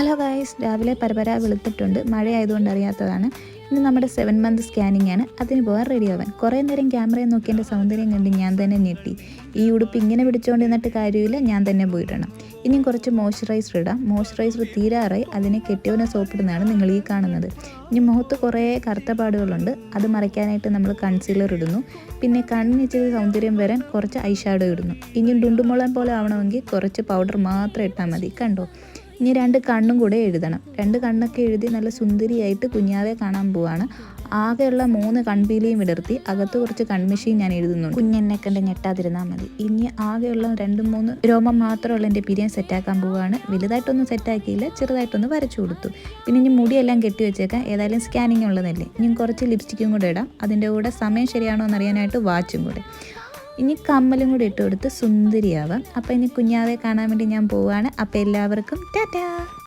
Hello guys, രാവിലെ പരപര വെളുത്തിട്ടുണ്ട്. മഴയായതുകൊണ്ട് അറിയാത്തതാണ്. ഇന്ന് നമ്മുടെ 7 മന്ത് സ്കാനിങ് ആണ്. അതിന് പോകാൻ റെഡി ആവാൻ കുറേ നേരം ക്യാമറയെ നോക്കി എൻ്റെ സൗന്ദര്യം കണ്ട് ഞാൻ തന്നെ ഞെട്ടി. ഈ ഉടുപ്പ് ഇങ്ങനെ പിടിച്ചുകൊണ്ട് നിന്നിട്ട് കാര്യമില്ല, ഞാൻ തന്നെ പോയിടണം. ഇനിയും കുറച്ച് മോയ്സ്ചറൈസർ ഇടാം. മോയ്സ്ചറൈസർ തീരാറായി. അതിനെ കെട്ടിയവനെ സോപ്പിടുന്നതാണ് നിങ്ങൾ ഈ കാണുന്നത്. ഇനി മുഖത്ത് കുറേ കറുത്ത പാടുകളുണ്ട്. അത് മറയ്ക്കാനായിട്ട് നമ്മൾ കൺസീലർ ഇടുന്നു. പിന്നെ കണ്ണിന് ഇച്ചിരി സൗന്ദര്യം വരാൻ കുറച്ച് ഐ ഷാഡോ ഇടുന്നു. ഇനിയും ഡുണ്ടുമുളൻ പോലെ ആവണമെങ്കിൽ കുറച്ച് പൗഡർ മാത്രം ഇട്ടാൽ മതി. കണ്ടോ? ഇനി 2 കണ്ണും കൂടെ എഴുതണം. 2 കണ്ണൊക്കെ എഴുതി നല്ല സുന്ദരിയായിട്ട് കുഞ്ഞാവെ കാണാൻ പോവാണ്. ആകെയുള്ള 3 കൺപീലിയും വിടർത്തി അകത്ത് കുറച്ച് കൺമിഷിയും ഞാൻ എഴുതുന്നുണ്ട്. കുഞ്ഞെന്നെ കണ്ട് ഞെട്ടാതിരുന്നാൽ മതി. ഇനി ആകെയുള്ള 2-3 രോമം മാത്രമുള്ള എൻ്റെ പിരിയം സെറ്റാക്കാൻ പോവുകയാണ്. വലുതായിട്ടൊന്നും സെറ്റാക്കിയില്ല, ചെറുതായിട്ടൊന്ന് വരച്ചു കൊടുത്തു. പിന്നെ ഇനി മുടിയെല്ലാം കെട്ടി വെച്ചേക്കാം. ഏതായാലും സ്കാനിങ് ഉള്ളതല്ലേ. ഇനി കുറച്ച് ലിപ്സ്റ്റിക്കും കൂടെ ഇടാം. അതിൻ്റെ കൂടെ സമയം ശരിയാണോ എന്നറിയാനായിട്ട് വാച്ചും കൂടെ. ഇനി കമ്മലും കൂടി ഇട്ട് കൊടുത്ത് സുന്ദരിയാവാം. അപ്പോൾ ഇനി കുഞ്ഞാവെ കാണാൻ വേണ്ടി ഞാൻ പോവുകയാണ്. അപ്പോൾ എല്ലാവർക്കും ടാറ്റാ.